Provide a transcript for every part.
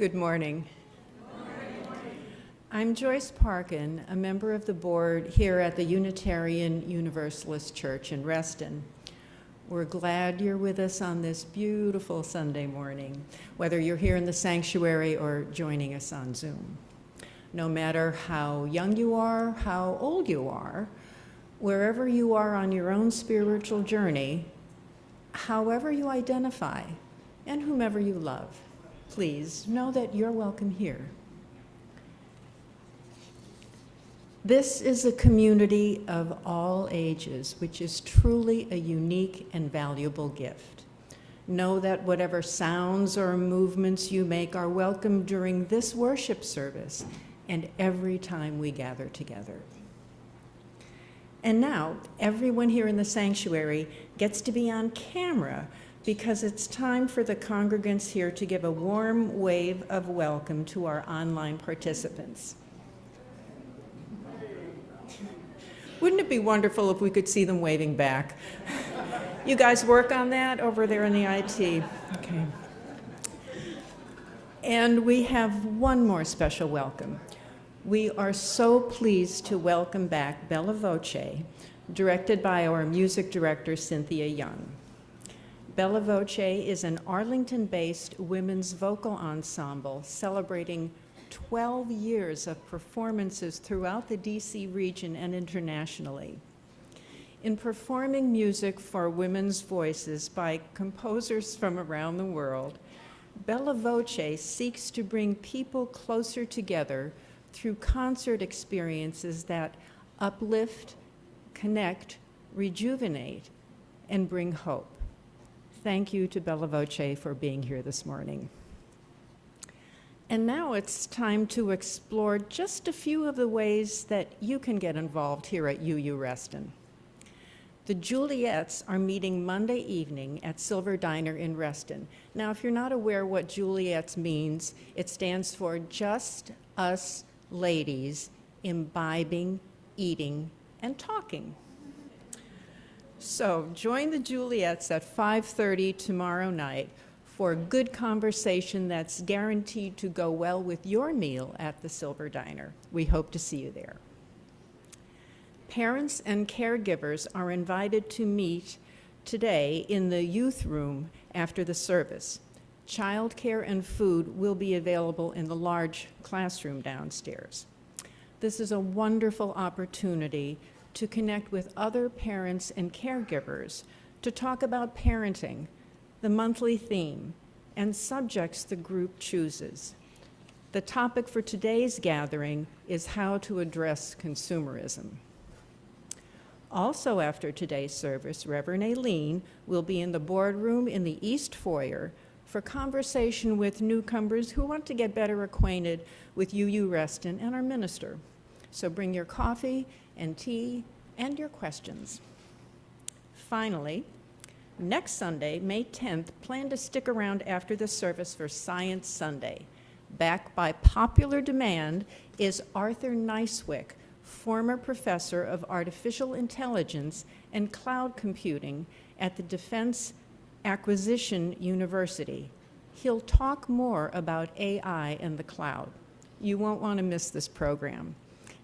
Good morning. I'm Joyce Parkin, a member of the board here at the Unitarian Universalist Church in Reston. We're glad you're with us on this beautiful Sunday morning, whether you're here in the sanctuary or joining us on Zoom. No matter how young you are, how old you are, wherever you are on your own spiritual journey, however you identify, and whomever you love, please know that you're welcome here. This is a community of all ages, which is truly a unique and valuable gift. Know that whatever sounds or movements you make are welcome during this worship service and every time we gather together. And now, everyone here in the sanctuary gets to be on camera because it's time for the congregants here to give a warm wave of welcome to our online participants. Wouldn't it be wonderful if we could see them waving back? You guys work on that over there in the IT. Okay. And we have one more special welcome. We are so pleased to welcome back Bella Voce, directed by our music director, Cynthia Young. Bella Voce is an Arlington-based women's vocal ensemble celebrating 12 years of performances throughout the DC region and internationally. In performing music for women's voices by composers from around the world, Bella Voce seeks to bring people closer together through concert experiences that uplift, connect, rejuvenate, and bring hope. Thank you to Bella Voce for being here this morning. And now it's time to explore just a few of the ways that you can get involved here at UU Reston. The Juliettes are meeting Monday evening at Silver Diner in Reston. Now, if you're not aware what Juliettes means, it stands for Just Us Ladies Imbibing, Eating, and Talking. So join the Juliettes at 5:30 tomorrow night for good conversation that's guaranteed to go well with your meal at the Silver Diner. We hope to see you there. Parents and caregivers are invited to meet today in the youth room after the service. Childcare and food will be available in the large classroom downstairs. This is a wonderful opportunity to connect with other parents and caregivers to talk about parenting, the monthly theme, and subjects the group chooses. The topic for today's gathering is how to address consumerism. Also after today's service, Reverend Aileen will be in the boardroom in the East Foyer for conversation with newcomers who want to get better acquainted with UU Reston and our minister. So bring your coffee and tea and your questions. Finally, next Sunday, May 10th, plan to stick around after the service for Science Sunday. Back by popular demand is Arthur Neiswick, former professor of artificial intelligence and cloud computing at the Defense Acquisition University. He'll talk more about AI and the cloud. You won't want to miss this program.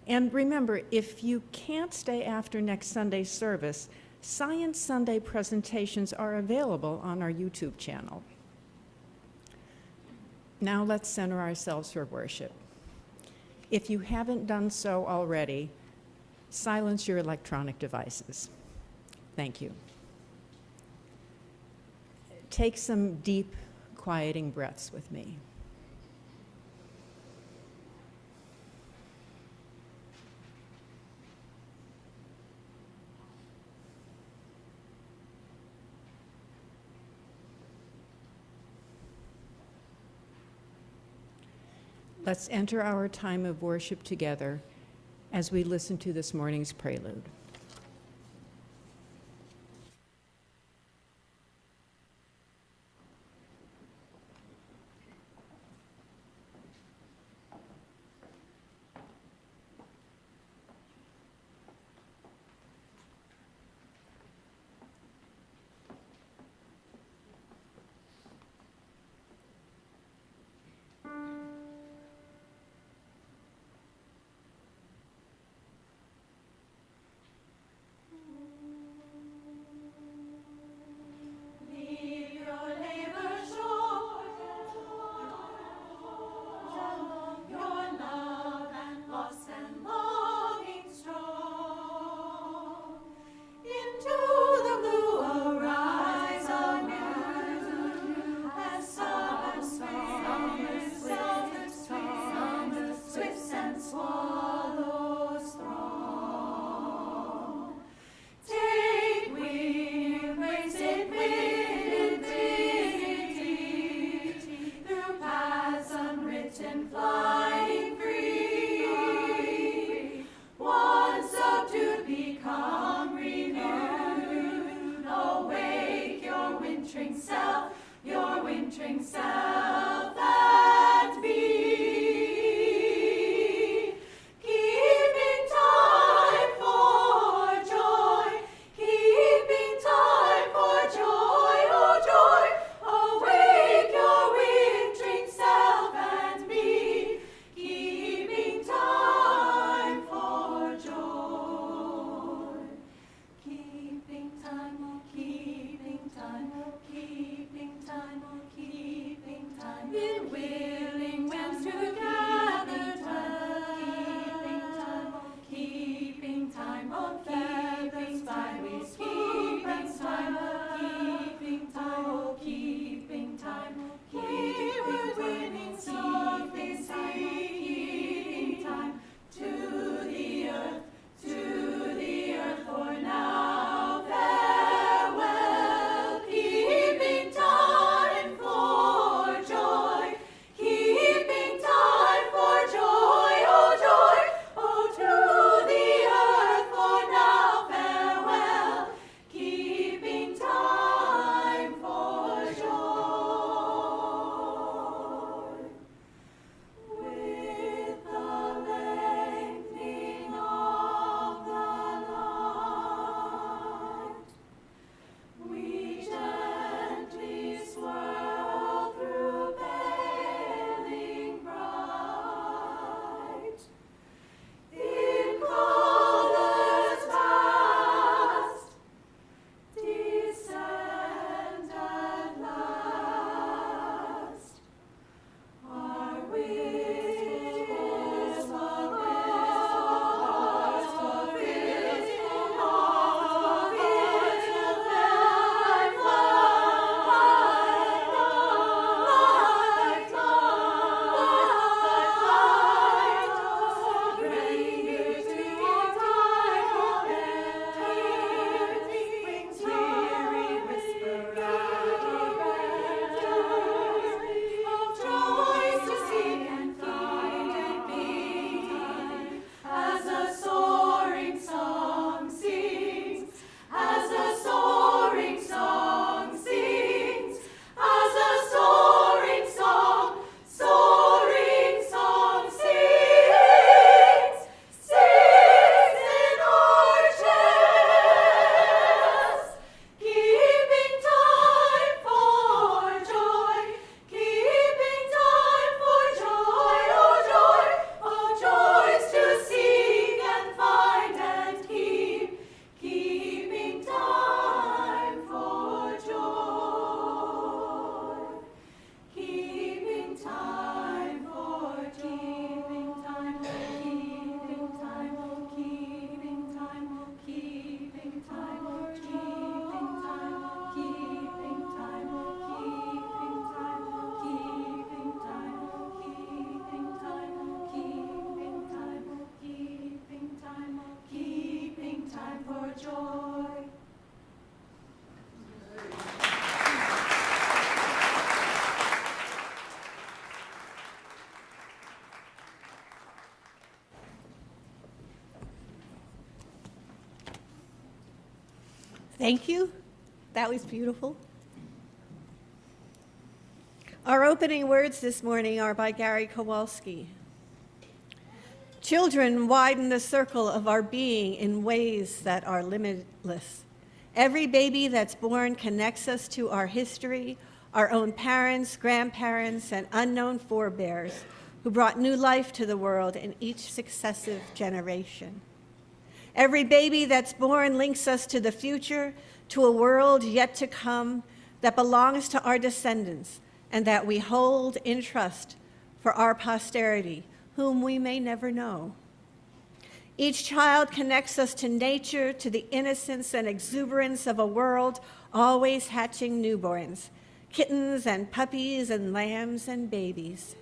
And remember, if you can't stay after next Sunday's service, Science Sunday presentations are available on our YouTube channel. Now let's center ourselves for worship. If you haven't done so already, silence your electronic devices. Thank you. Take some deep, quieting breaths with me. Let's enter our time of worship together as we listen to this morning's prelude. Thank you. That was beautiful. Our opening words this morning are by Gary Kowalski. Children widen the circle of our being in ways that are limitless. Every baby that's born connects us to our history, our own parents, grandparents, and unknown forebears who brought new life to the world in each successive generation. Every baby that's born links us to the future, to a world yet to come that belongs to our descendants and that we hold in trust for our posterity, whom we may never know. Each child connects us to nature, to the innocence and exuberance of a world always hatching newborns, kittens and puppies and lambs and babies.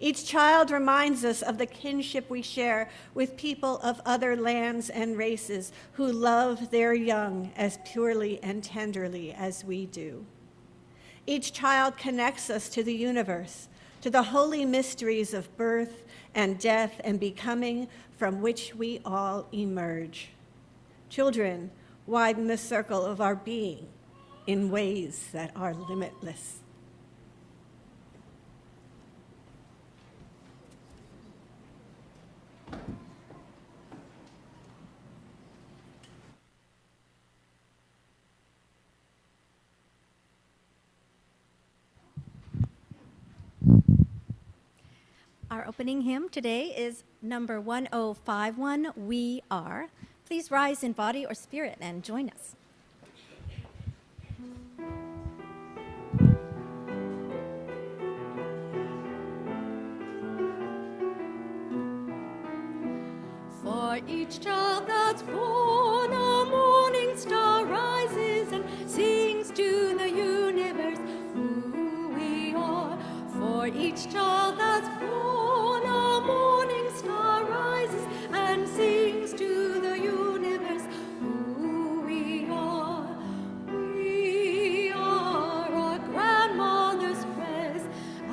Each child reminds us of the kinship we share with people of other lands and races who love their young as purely and tenderly as we do. Each child connects us to the universe, to the holy mysteries of birth and death and becoming from which we all emerge. Children widen the circle of our being in ways that are limitless. Our opening hymn today is number 1051, We Are. Please rise in body or spirit and join us. For each child that's born, a morning star rises and sings to the universe who we are. For each child that's born, a morning star rises and sings to the universe who we are. We are our grandmother's prayers,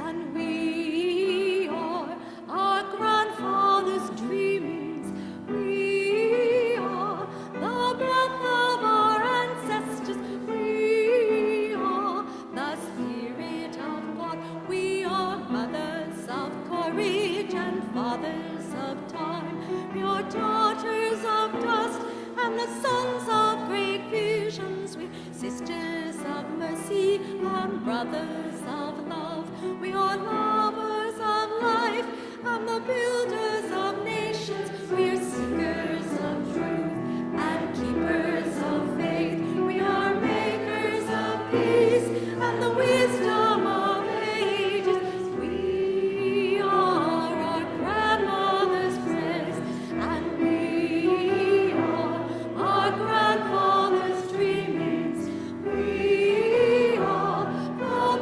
and we are our grandfather's dreamings. We are the breath of our ancestors. We are the Spirit of God. We are mothers of courage and fathers of time. We are daughters of dust and the sons of great visions. We sisters of mercy and brothers of love. We are lovers of life and the builders of nations. We are seekers of truth and keepers of faith. We are makers of peace and the wisdom of ages. We are our grandmother's prayers, and we are our grandfather's dreamings. We are the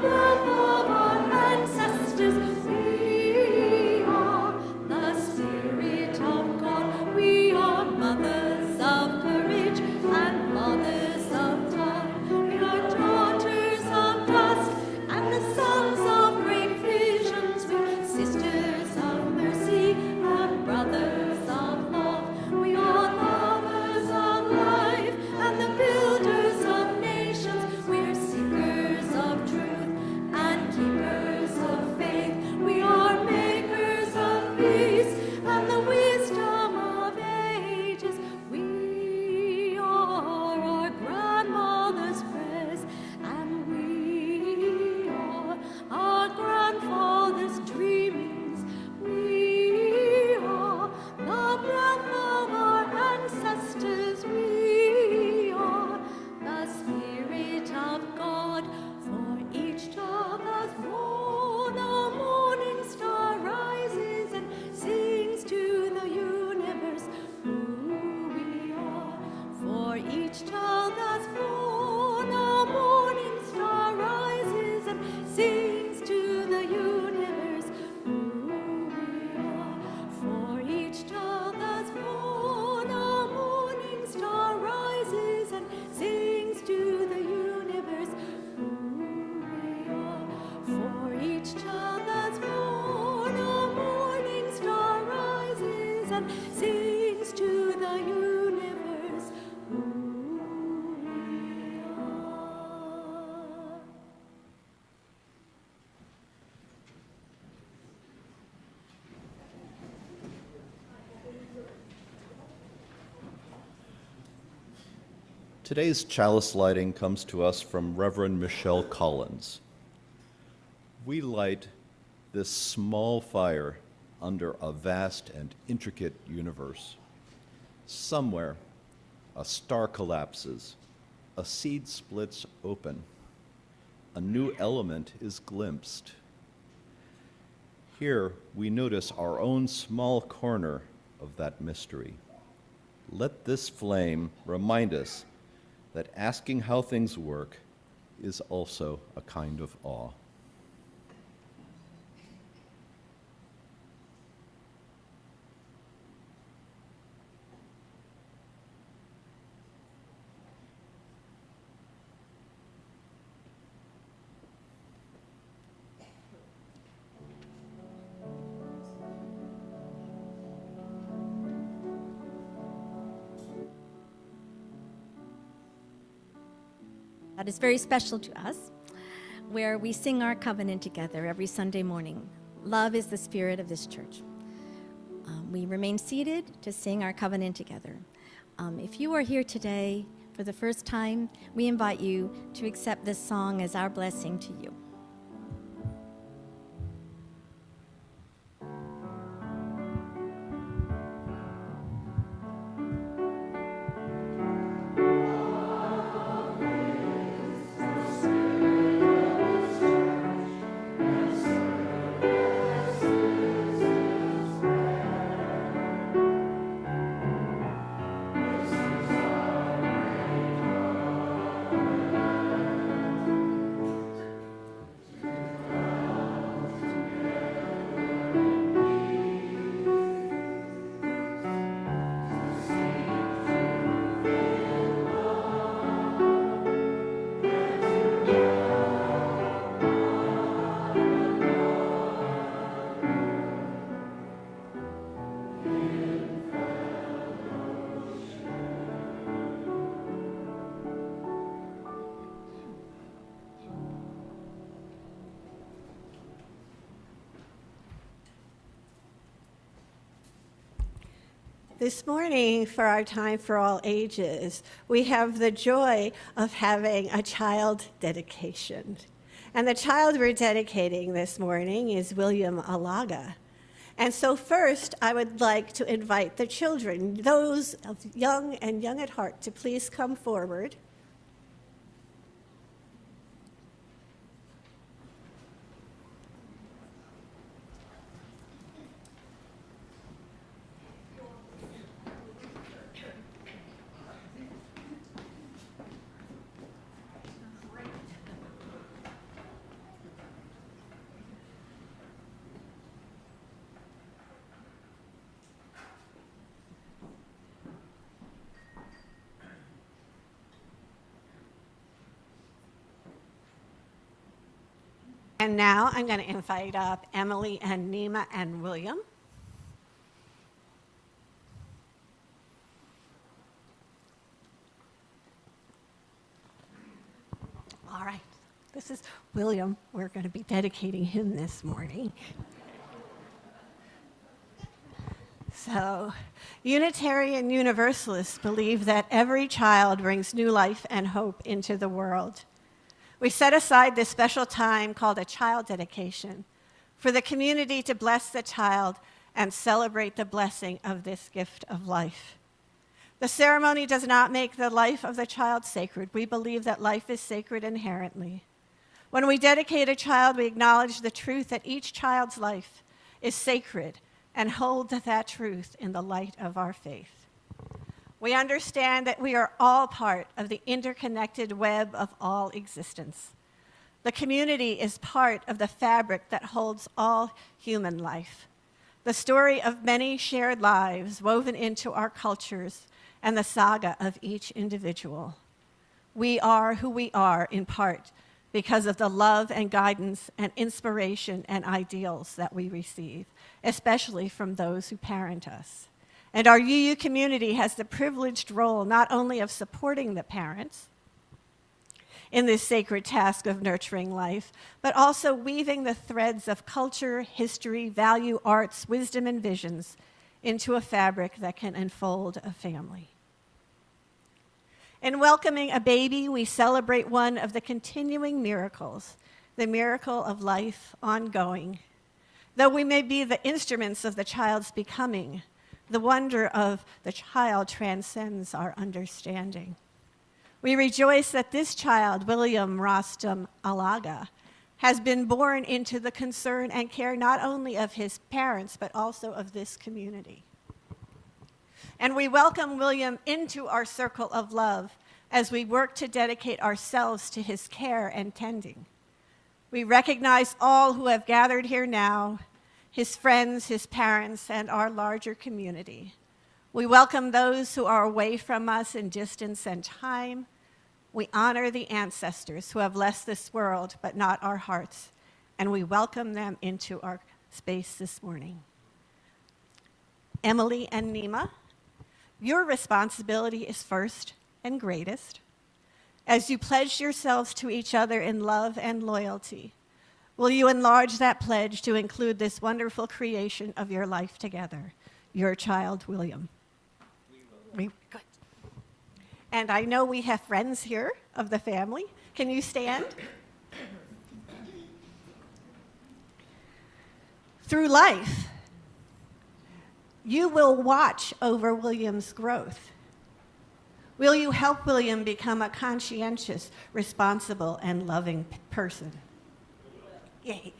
Today's chalice lighting comes to us from Reverend Michelle Collins. We light this small fire under a vast and intricate universe. Somewhere, a star collapses, a seed splits open, a new element is glimpsed. Here, we notice our own small corner of that mystery. Let this flame remind us that asking how things work is also a kind of awe. That is very special to us, where we sing our covenant together every Sunday morning. Love is the spirit of this church. We remain seated to sing our covenant together. If you are here today for the first time, we invite you to accept this song as our blessing to you. This morning, for our Time for All Ages, we have the joy of having a child dedication. And the child we're dedicating this morning is William Alagha. And so first, I would like to invite the children, those young and young at heart, to please come forward. And now I'm going to invite up Emily and Niemi and William. All right, this is William. We're going to be dedicating him this morning. So, Unitarian Universalists believe that every child brings new life and hope into the world. We set aside this special time called a child dedication for the community to bless the child and celebrate the blessing of this gift of life. The ceremony does not make the life of the child sacred. We believe that life is sacred inherently. When we dedicate a child, we acknowledge the truth that each child's life is sacred and hold that truth in the light of our faith. We understand that we are all part of the interconnected web of all existence. The community is part of the fabric that holds all human life, the story of many shared lives woven into our cultures and the saga of each individual. We are who we are in part because of the love and guidance and inspiration and ideals that we receive, especially from those who parent us. And our UU community has the privileged role not only of supporting the parents in this sacred task of nurturing life, but also weaving the threads of culture, history, value, arts, wisdom, and visions into a fabric that can enfold a family. In welcoming a baby, we celebrate one of the continuing miracles, the miracle of life ongoing. Though we may be the instruments of the child's becoming, the wonder of the child transcends our understanding. We rejoice that this child, William Rostam Alagha, has been born into the concern and care not only of his parents, but also of this community. And we welcome William into our circle of love as we work to dedicate ourselves to his care and tending. We recognize all who have gathered here now, his friends, his parents, and our larger community. We welcome those who are away from us in distance and time. We honor the ancestors who have blessed this world, but not our hearts, and we welcome them into our space this morning. Emily and Niemi, your responsibility is first and greatest. As you pledge yourselves to each other in love and loyalty, will you enlarge that pledge to include this wonderful creation of your life together, your child, William? We will. Good. And I know we have friends here of the family. Can you stand? Through life, you will watch over William's growth. Will you help William become a conscientious, responsible, and loving person? Yay.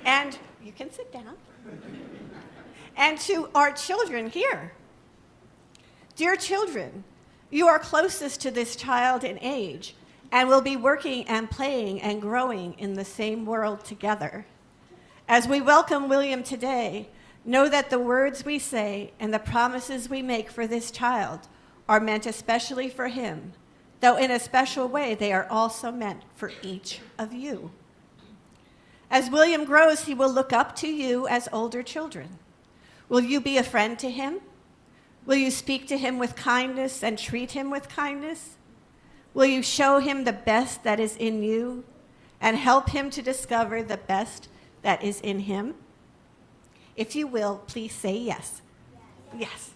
And you can sit down. And to our children here, dear children, you are closest to this child in age and will be working and playing and growing in the same world together. As we welcome William today, know that the words we say and the promises we make for this child are meant especially for him, though in a special way they are also meant for each of you. As William grows, he will look up to you as older children. Will you be a friend to him? Will you speak to him with kindness and treat him with kindness? Will you show him the best that is in you and help him to discover the best that is in him? If you will, please say yes. Yes.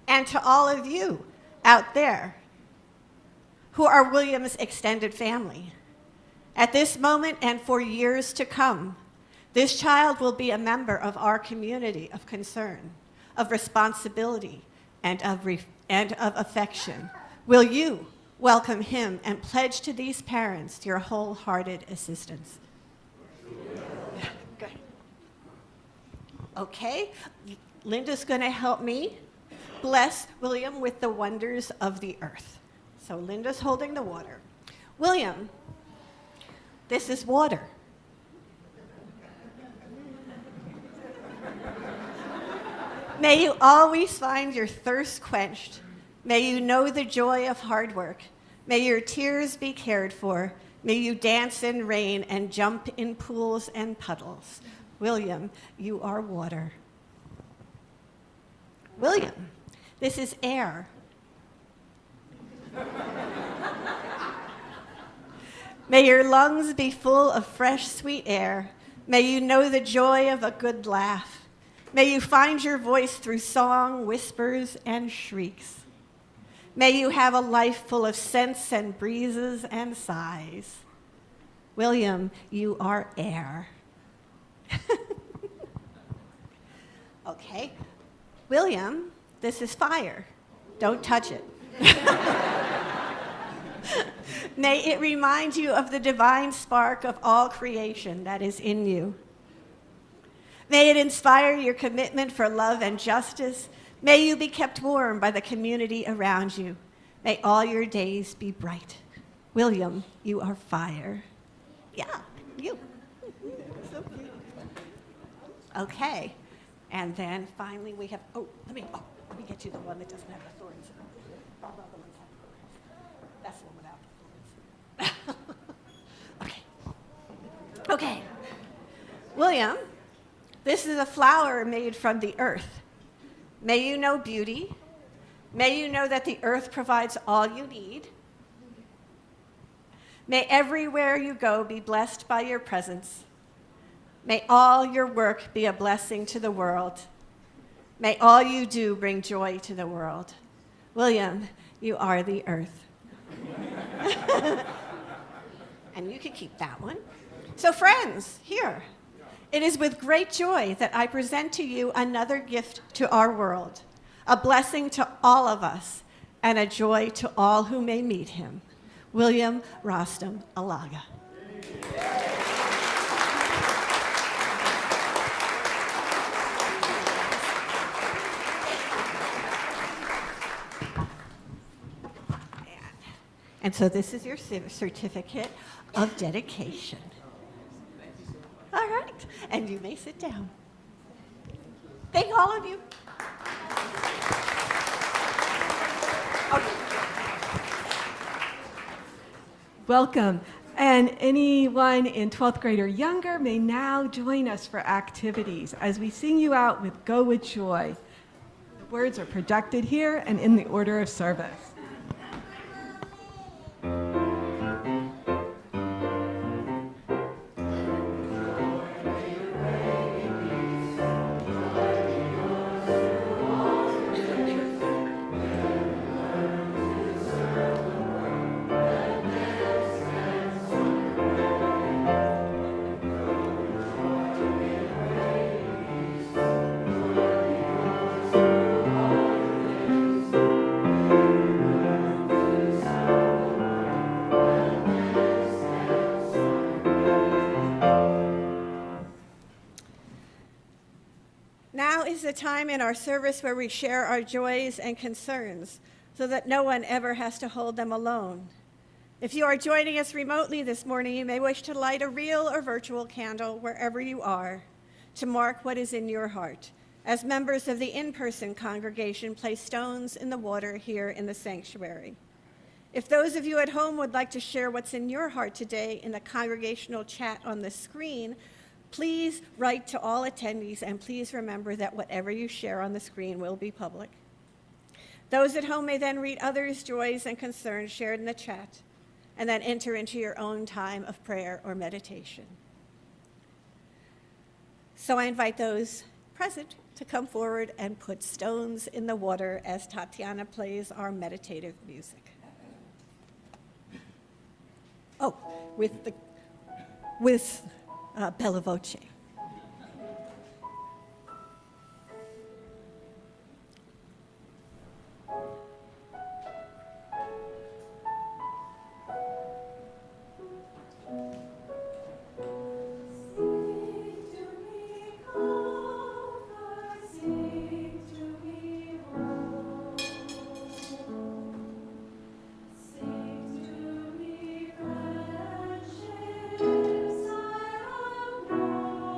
And to all of you out there who are William's extended family, at this moment and for years to come, this child will be a member of our community of concern, of responsibility, and of affection. Will you welcome him and pledge to these parents your wholehearted assistance? Good. Okay, Linda's going to help me bless William with the wonders of the earth. So Linda's holding the water. William, this is water. May you always find your thirst quenched. May you know the joy of hard work. May your tears be cared for. May you dance in rain and jump in pools and puddles. William, you are water. William, this is air. May your lungs be full of fresh, sweet air. May you know the joy of a good laugh. May you find your voice through song, whispers, and shrieks. May you have a life full of scents and breezes and sighs. William, you are air. Okay. William, this is fire. Don't touch it. May it remind you of the divine spark of all creation that is in you. May it inspire your commitment for love and justice. May you be kept warm by the community around you. May all your days be bright. William, you are fire. Yeah, you. So cute. Okay, and then finally we have, let me get you the one that doesn't have the thorns. All the other ones have thorns. That's the one without the thorns. Okay. William, this is a flower made from the earth. May you know beauty. May you know that the earth provides all you need. May everywhere you go be blessed by your presence. May all your work be a blessing to the world. May all you do bring joy to the world. William, you are the earth. And you can keep that one. So friends, here, it is with great joy that I present to you another gift to our world, a blessing to all of us, and a joy to all who may meet him. William Rostam Alagha. And so this is your certificate of dedication. All right, and you may sit down. Thank all of you. Welcome. And anyone in 12th grade or younger may now join us for activities as we sing you out with Go With Joy. The words are projected here and in the order of service. Now is the time in our service where we share our joys and concerns so that no one ever has to hold them alone. If you are joining us remotely this morning, you may wish to light a real or virtual candle wherever you are to mark what is in your heart, as members of the in-person congregation place stones in the water here in the sanctuary. If those of you at home would like to share what's in your heart today in the congregational chat on the screen, please write to all attendees, and please remember that whatever you share on the screen will be public. Those at home may then read others' joys and concerns shared in the chat, and then enter into your own time of prayer or meditation. So I invite those present to come forward and put stones in the water as Tatiana plays our meditative music. Oh, with Bella Voce. Sing to me, friendships I have known.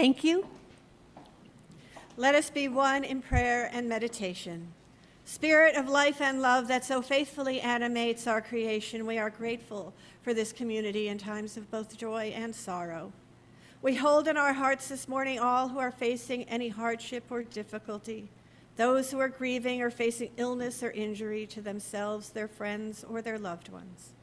Thank you. Let us be one in prayer and meditation. Spirit of life and love that so faithfully animates our creation, we are grateful for this community in times of both joy and sorrow. We hold in our hearts this morning all who are facing any hardship or difficulty, those who are grieving or facing illness or injury to themselves, their friends, or their loved ones.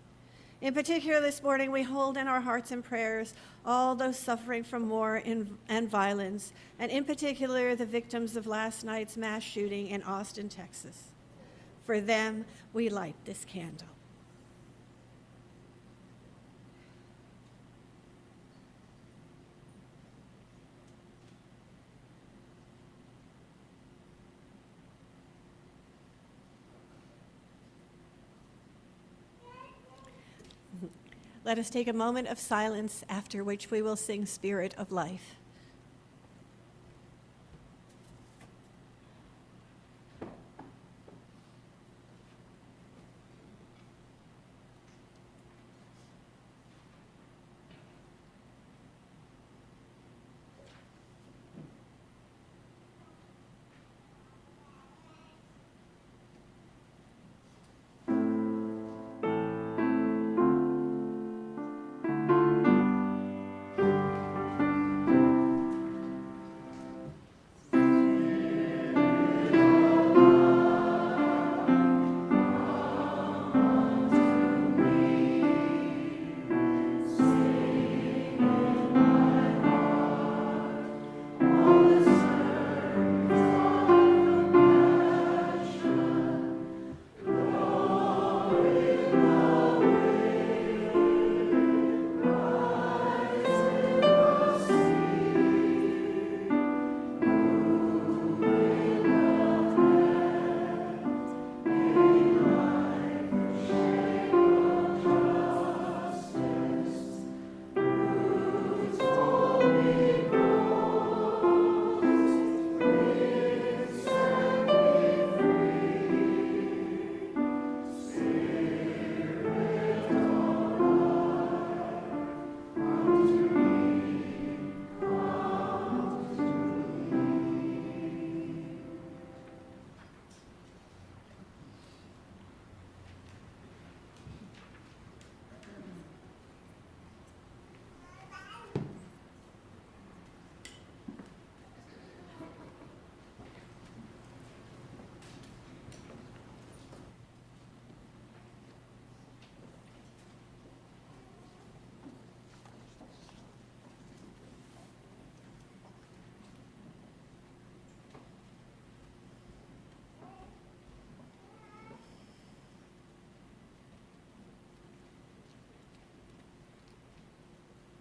In particular, this morning, we hold in our hearts and prayers all those suffering from war and violence, and in particular, the victims of last night's mass shooting in Austin, Texas. For them, we light this candle. Let us take a moment of silence, after which we will sing Spirit of Life.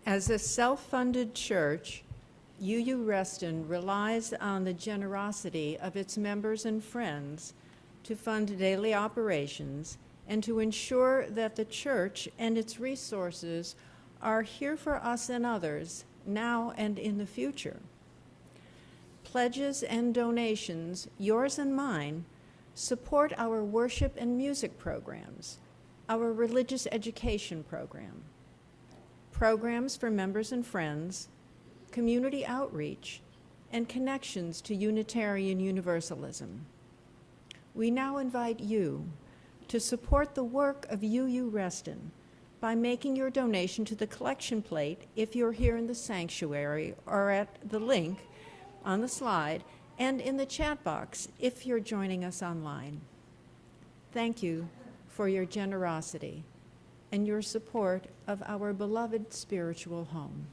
As a self-funded church, UU Reston relies on the generosity of its members and friends to fund daily operations and to ensure that the church and its resources are here for us and others now and in the future. Pledges and donations, yours and mine, support our worship and music programs, our religious education program, programs for members and friends, community outreach, and connections to Unitarian Universalism. We now invite you to support the work of UU Reston by making your donation to the collection plate if you're here in the sanctuary or at the link on the slide and in the chat box if you're joining us online. Thank you for your generosity and your support of our beloved spiritual home.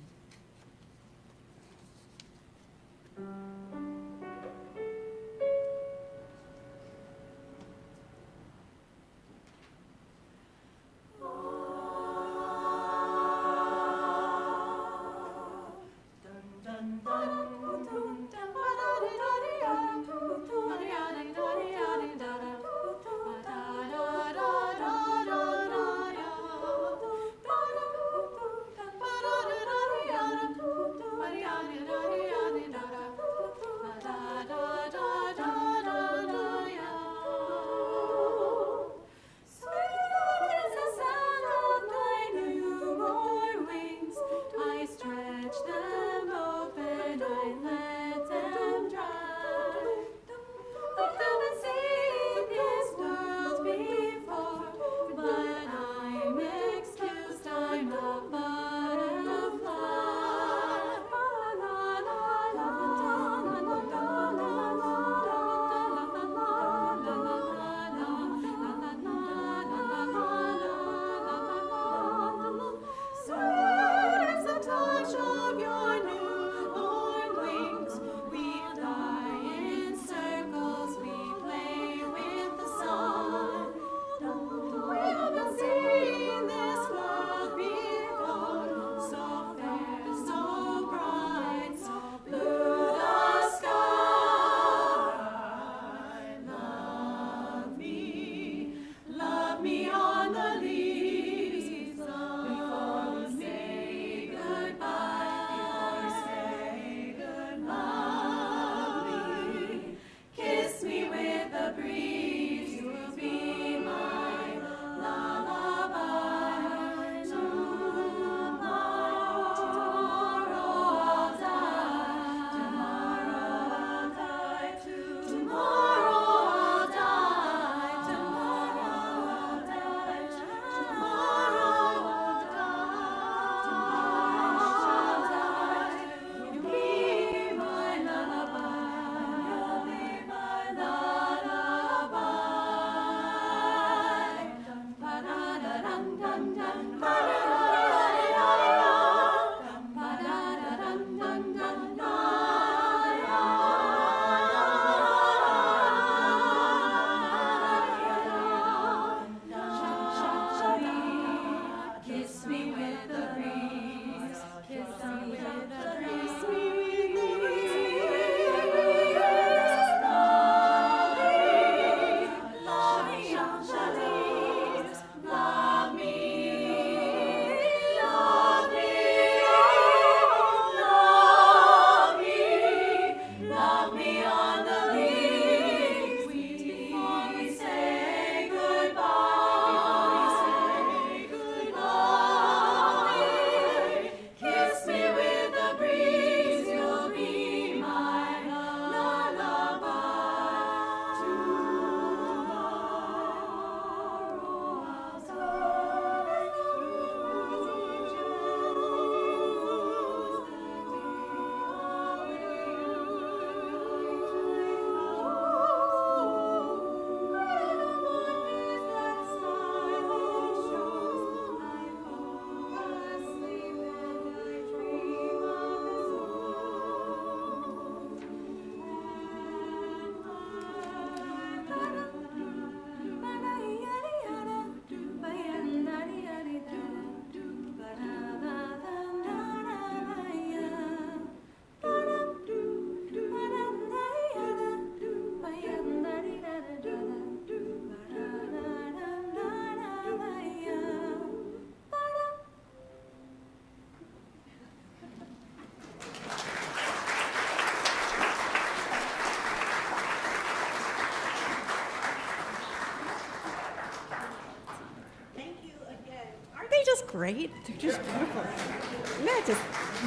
great? They're just beautiful. Isn't that just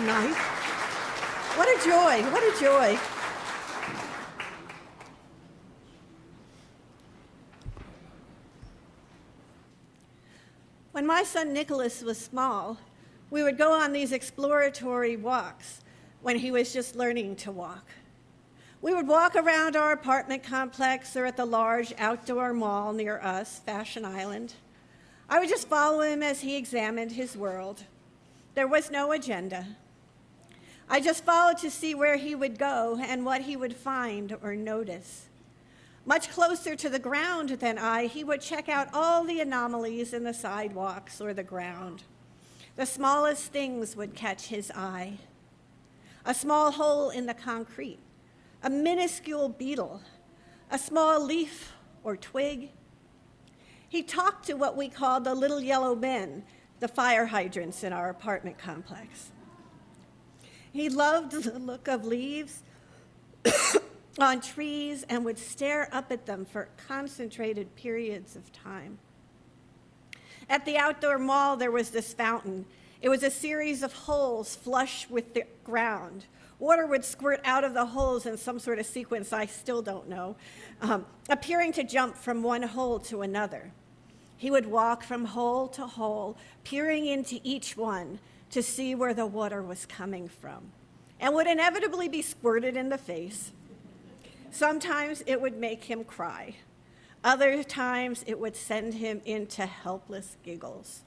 nice? What a joy, what a joy. When my son Nicholas was small, we would go on these exploratory walks when he was just learning to walk. We would walk around our apartment complex or at the large outdoor mall near us, Fashion Island. I would just follow him as he examined his world. There was no agenda. I just followed to see where he would go and what he would find or notice. Much closer to the ground than I, he would check out all the anomalies in the sidewalks or the ground. The smallest things would catch his eye. A small hole in the concrete, a minuscule beetle, a small leaf or twig. He talked to what we called the little yellow men, the fire hydrants in our apartment complex. He loved the look of leaves on trees and would stare up at them for concentrated periods of time. At the outdoor mall, there was this fountain. It was a series of holes flush with the ground. Water would squirt out of the holes in some sort of sequence I still don't know, appearing to jump from one hole to another. He would walk from hole to hole, peering into each one to see where the water was coming from, and would inevitably be squirted in the face. Sometimes it would make him cry. Other times it would send him into helpless giggles.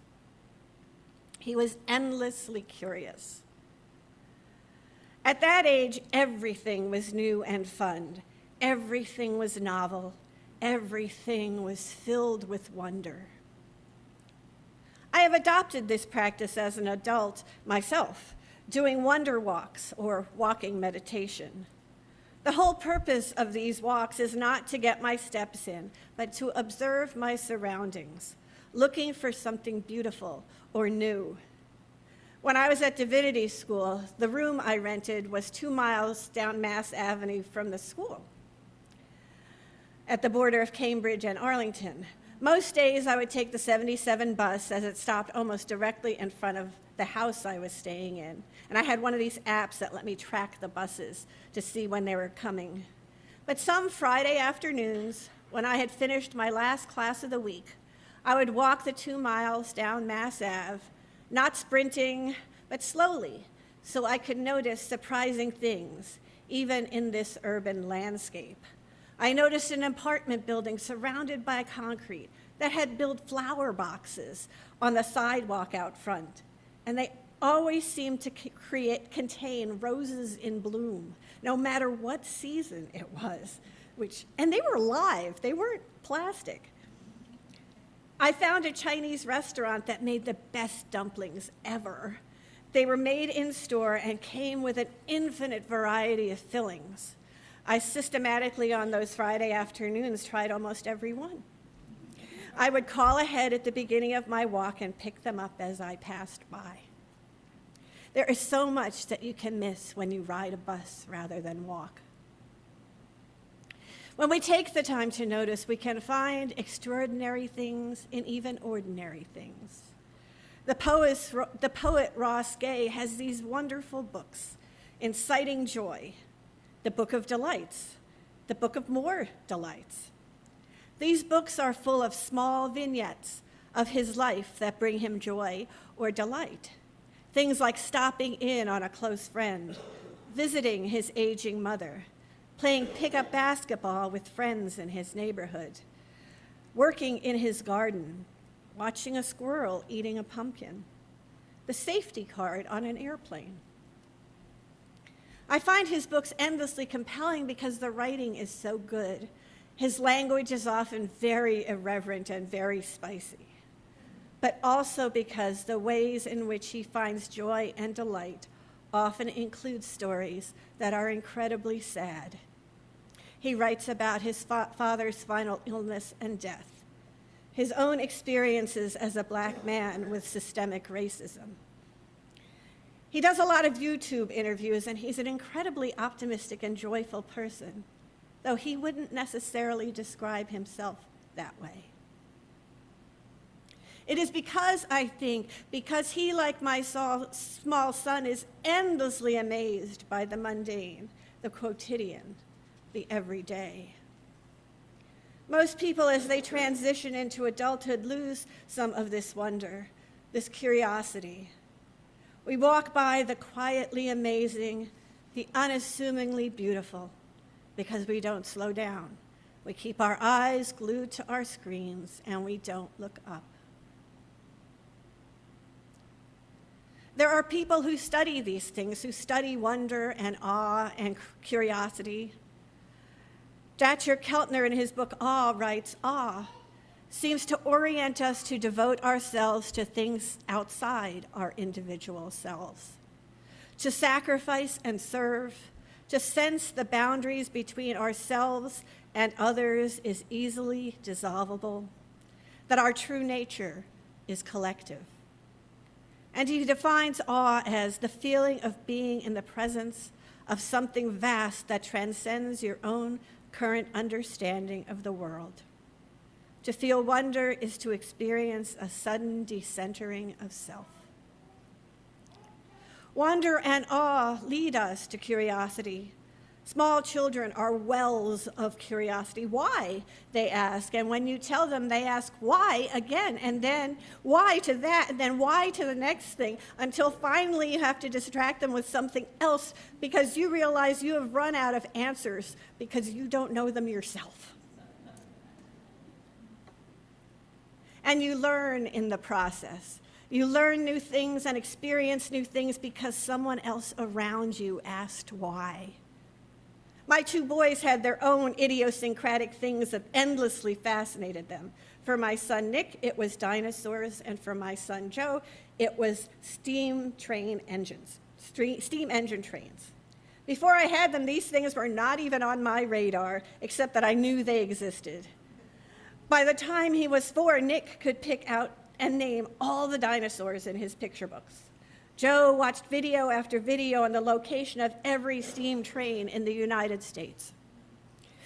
He was endlessly curious. At that age, everything was new and fun. Everything was novel. Everything was filled with wonder. I have adopted this practice as an adult myself, doing wonder walks or walking meditation. The whole purpose of these walks is not to get my steps in, but to observe my surroundings, looking for something beautiful or new. When I was at divinity school, the room I rented was 2 miles down Mass Avenue from the school, at the border of Cambridge and Arlington. Most days I would take the 77 bus as it stopped almost directly in front of the house I was staying in. And I had one of these apps that let me track the buses to see when they were coming. But some Friday afternoons, when I had finished my last class of the week, I would walk the 2 miles down Mass Ave, not sprinting, but slowly, so I could notice surprising things, even in this urban landscape. I noticed an apartment building surrounded by concrete that had built flower boxes on the sidewalk out front, and they always seemed to contain roses in bloom, no matter what season it was, and they were live, they weren't plastic. I found a Chinese restaurant that made the best dumplings ever. They were made in store and came with an infinite variety of fillings. I systematically, on those Friday afternoons, tried almost every one. I would call ahead at the beginning of my walk and pick them up as I passed by. There is so much that you can miss when you ride a bus rather than walk. When we take the time to notice, we can find extraordinary things in even ordinary things. The poet Ross Gay has these wonderful books, Inciting Joy, The Book of Delights, The Book of More Delights. These books are full of small vignettes of his life that bring him joy or delight. Things like stopping in on a close friend, visiting his aging mother, playing pickup basketball with friends in his neighborhood, working in his garden, watching a squirrel eating a pumpkin, the safety card on an airplane. I find his books endlessly compelling because the writing is so good. His language is often very irreverent and very spicy, but also because the ways in which he finds joy and delight often include stories that are incredibly sad. He writes about his father's final illness and death, his own experiences as a Black man with systemic racism. He does a lot of YouTube interviews, and he's an incredibly optimistic and joyful person, though he wouldn't necessarily describe himself that way. It is because, I think, because he, like my small son, is endlessly amazed by the mundane, the quotidian, the everyday. Most people, as they transition into adulthood, lose some of this wonder, this curiosity. We walk by the quietly amazing, the unassumingly beautiful, because we don't slow down. We keep our eyes glued to our screens, and we don't look up. There are people who study these things, who study wonder and awe and curiosity. Datcher Keltner, in his book Awe, writes, awe seems to orient us to devote ourselves to things outside our individual selves, to sacrifice and serve, to sense the boundaries between ourselves and others is easily dissolvable, that our true nature is collective. And he defines awe as the feeling of being in the presence of something vast that transcends your own current understanding of the world. To feel wonder is to experience a sudden decentering of self. Wonder and awe lead us to curiosity. Small children are wells of curiosity. Why, they ask, and when you tell them, they ask why again, and then why to that, and then why to the next thing, until finally you have to distract them with something else because you realize you have run out of answers because you don't know them yourself. And you learn in the process. You learn new things and experience new things because someone else around you asked why. My two boys had their own idiosyncratic things that endlessly fascinated them. For my son Nick, it was dinosaurs, and for my son Joe, it was steam engine trains. Before I had them, these things were not even on my radar, except that I knew they existed. By the time he was 4, Nick could pick out and name all the dinosaurs in his picture books. Joe watched video after video on the location of every steam train in the United States,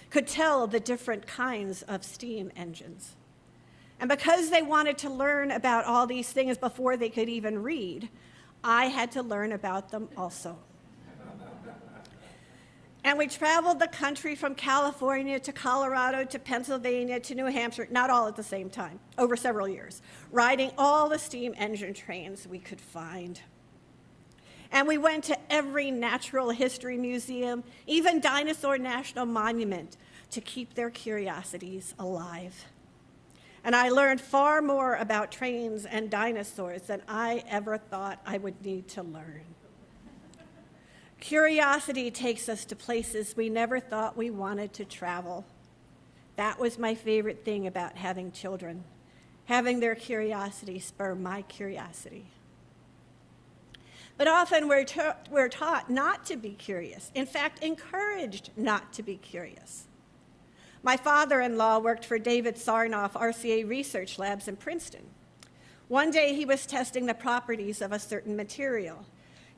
could tell the different kinds of steam engines. And because they wanted to learn about all these things before they could even read, I had to learn about them also. And we traveled the country from California to Colorado to Pennsylvania to New Hampshire, not all at the same time, over several years, riding all the steam engine trains we could find. And we went to every natural history museum, even Dinosaur National Monument, to keep their curiosities alive. And I learned far more about trains and dinosaurs than I ever thought I would need to learn. Curiosity takes us to places we never thought we wanted to travel. That was my favorite thing about having children, having their curiosity spur my curiosity. But often we're taught not to be curious, in fact, encouraged not to be curious. My father-in-law worked for David Sarnoff RCA Research Labs in Princeton. One day he was testing the properties of a certain material.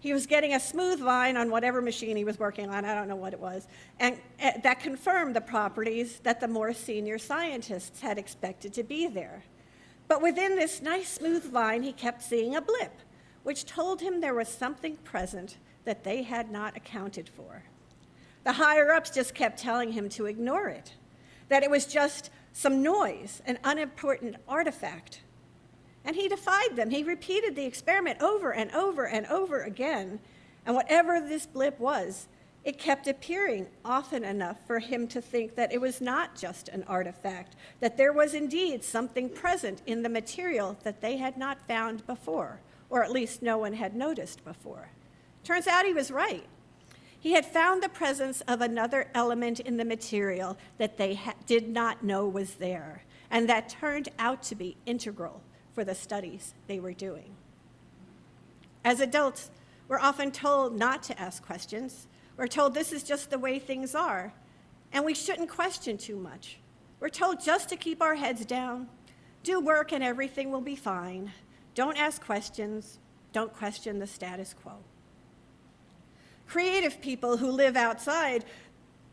He was getting a smooth line on whatever machine he was working on, I don't know what it was, and that confirmed the properties that the more senior scientists had expected to be there. But within this nice smooth line, he kept seeing a blip, which told him there was something present that they had not accounted for. The higher-ups just kept telling him to ignore it, that it was just some noise, an unimportant artifact. And he defied them. He repeated the experiment over and over and over again, and whatever this blip was, it kept appearing often enough for him to think that it was not just an artifact, that there was indeed something present in the material that they had not found before, or at least no one had noticed before. Turns out he was right. He had found the presence of another element in the material that they did not know was there, and that turned out to be integral for the studies they were doing. As adults, we're often told not to ask questions. We're told this is just the way things are, and we shouldn't question too much. We're told just to keep our heads down, do work and everything will be fine. Don't ask questions. Don't question the status quo. Creative people who live outside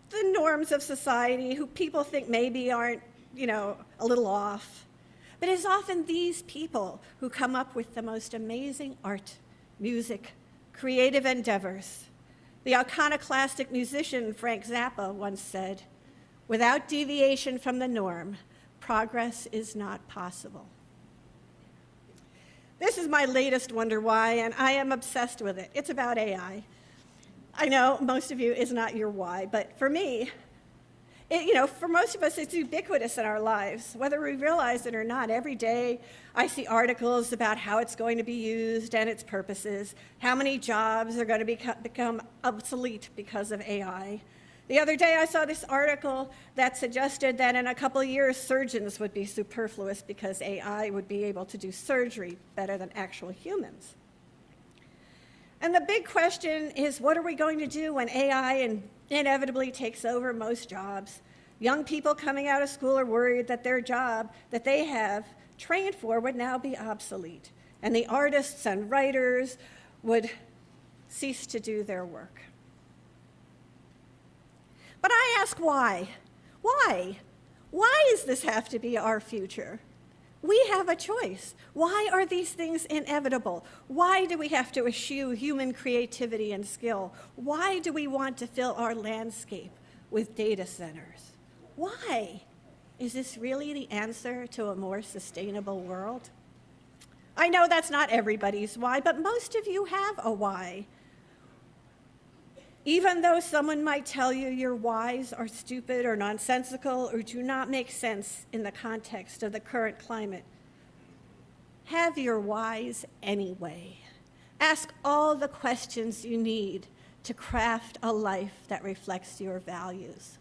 the norms of society, who people think maybe aren't, a little off, But it's often these people who come up with the most amazing art, music, creative endeavors. The iconoclastic musician Frank Zappa once said, "Without deviation from the norm, progress is not possible." This is my latest Wonder Why, and I am obsessed with it. It's about AI. I know most of you is not your why, but for me, for most of us, it's ubiquitous in our lives. Whether we realize it or not, every day I see articles about how it's going to be used and its purposes, how many jobs are going to become obsolete because of AI. The other day I saw this article that suggested that in a couple of years, surgeons would be superfluous because AI would be able to do surgery better than actual humans. And the big question is, what are we going to do when AI inevitably takes over most jobs? Young people coming out of school are worried that their job that they have trained for would now be obsolete, and the artists and writers would cease to do their work. But I ask why? Why? Why does this have to be our future? We have a choice. Why are these things inevitable? Why do we have to eschew human creativity and skill? Why do we want to fill our landscape with data centers? Why? Is this really the answer to a more sustainable world? I know that's not everybody's why, but most of you have a why. Even though someone might tell you your whys are stupid or nonsensical or do not make sense in the context of the current climate, have your whys anyway. Ask all the questions you need to craft a life that reflects your values.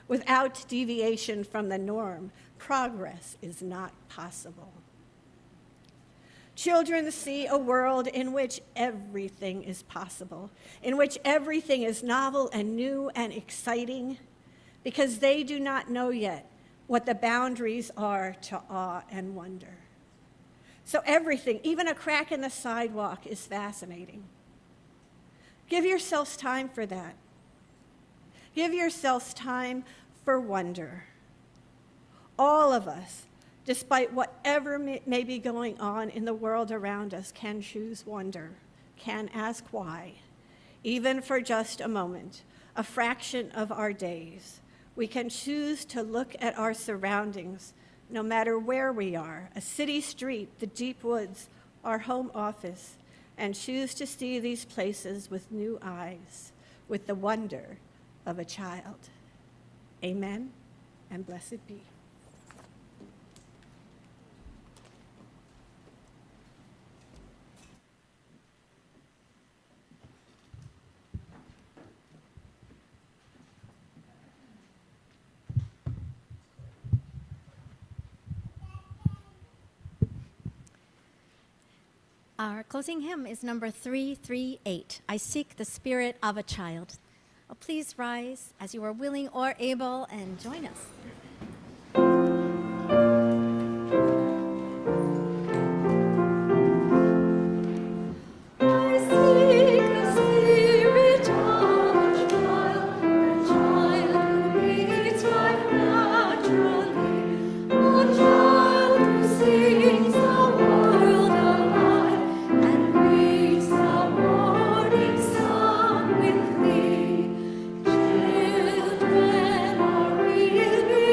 Without deviation from the norm, progress is not possible. Children see a world in which everything is possible, in which everything is novel and new and exciting, because they do not know yet what the boundaries are to awe and wonder. So everything, even a crack in the sidewalk, is fascinating. Give yourselves time for that. Give yourselves time for wonder. All of us, despite whatever may be going on in the world around us, can choose wonder, can ask why. Even for just a moment, a fraction of our days, we can choose to look at our surroundings, no matter where we are, a city street, the deep woods, our home office, and choose to see these places with new eyes, with the wonder of a child. Amen, and blessed be. Our closing hymn is number 338, I Seek the Spirit of a Child. Please rise as you are willing or able and join us. Children are really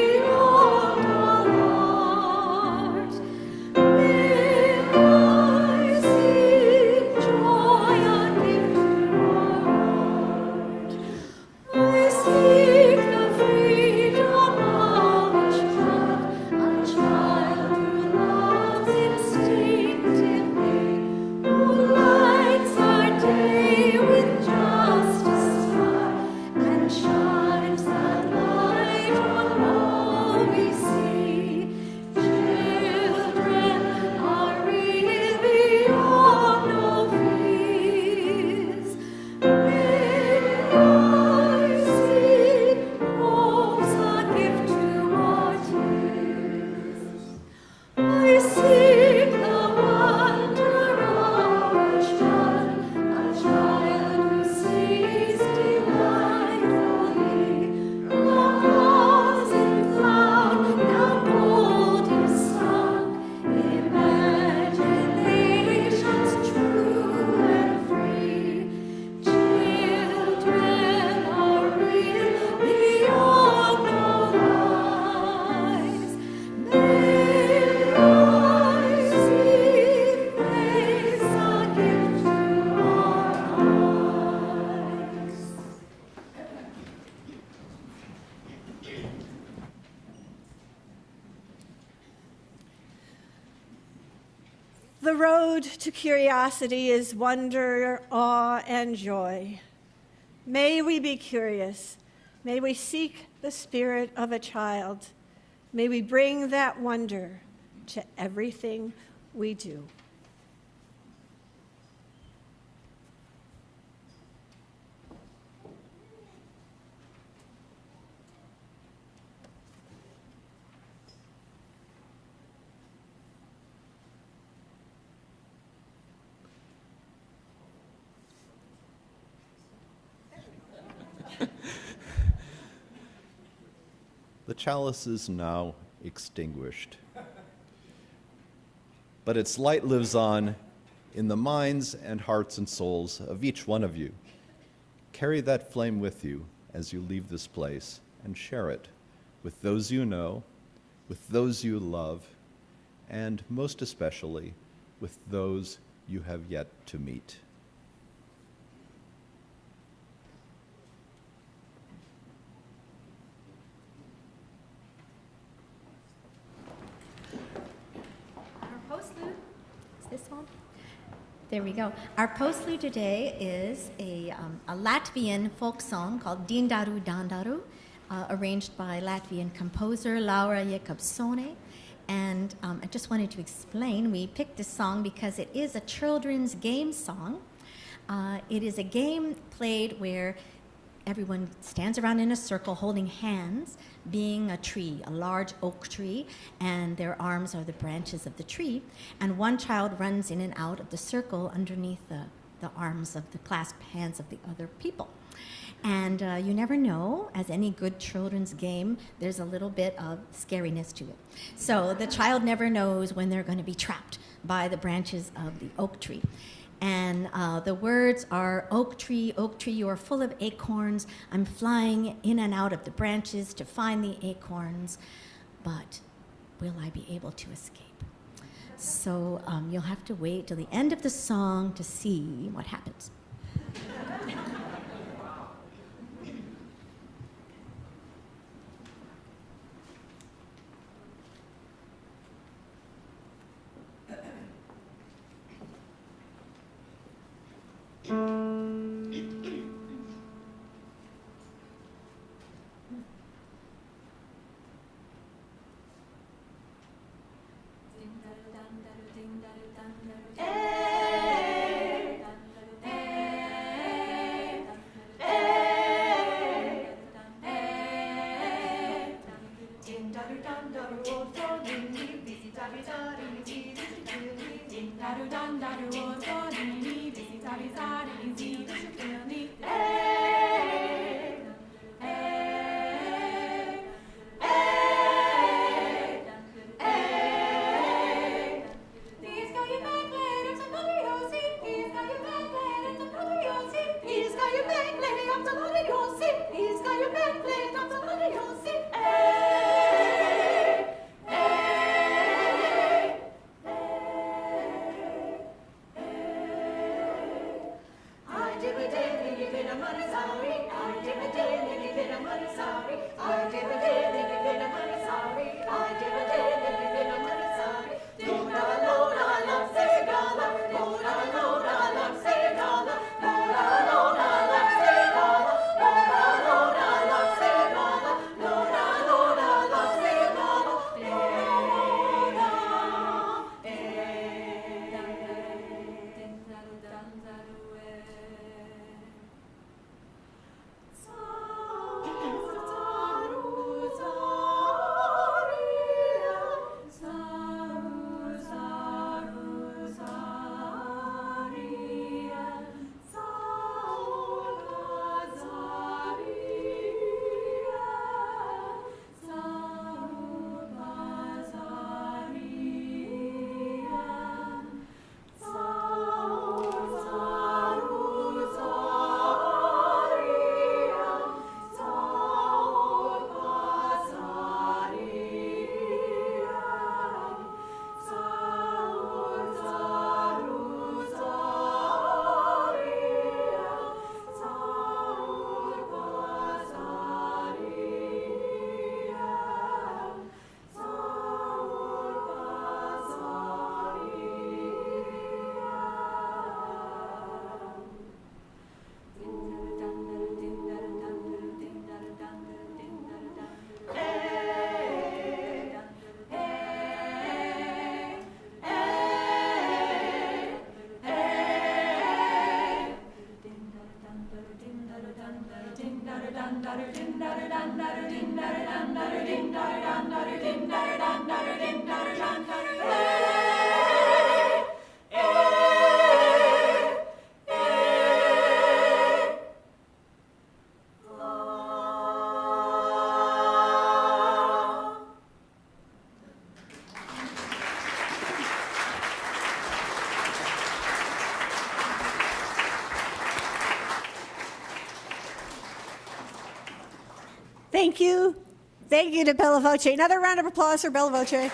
The road to curiosity is wonder, awe, and joy. May we be curious. May we seek the spirit of a child. May we bring that wonder to everything we do. The chalice is now extinguished, but its light lives on in the minds and hearts and souls of each one of you. Carry that flame with you as you leave this place and share it with those you know, with those you love, and most especially with those you have yet to meet. This one? There we go. Our postlude today is a Latvian folk song called Dindaru Dandaru, arranged by Latvian composer Laura Jekabsone. And I just wanted to explain, we picked this song because it is a children's game song. It is a game played where everyone stands around in a circle holding hands, being a tree, a large oak tree, and their arms are the branches of the tree. And one child runs in and out of the circle underneath the arms of the clasped hands of the other people. And you never know, as any good children's game, there's a little bit of scariness to it. So the child never knows when they're going to be trapped by the branches of the oak tree. And the words are, oak tree, you are full of acorns. I'm flying in and out of the branches to find the acorns, but will I be able to escape? So you'll have to wait till the end of the song to see what happens. Hey, hey. Thank you. Thank you to Bella Voce. Another round of applause for Bella Voce. Great.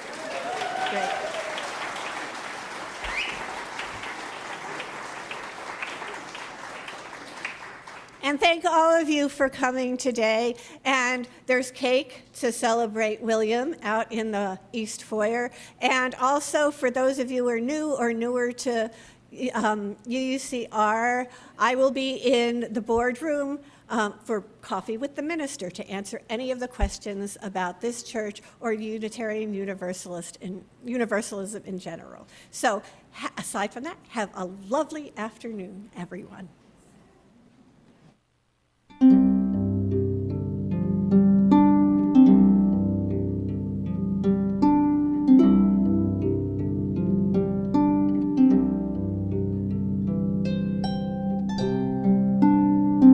And thank all of you for coming today. And there's cake to celebrate William out in the East Foyer. And also for those of you who are new or newer to UUCR, I will be in the boardroom for coffee with the minister to answer any of the questions about this church or Unitarian Universalism in general. So aside from that, have a lovely afternoon, everyone.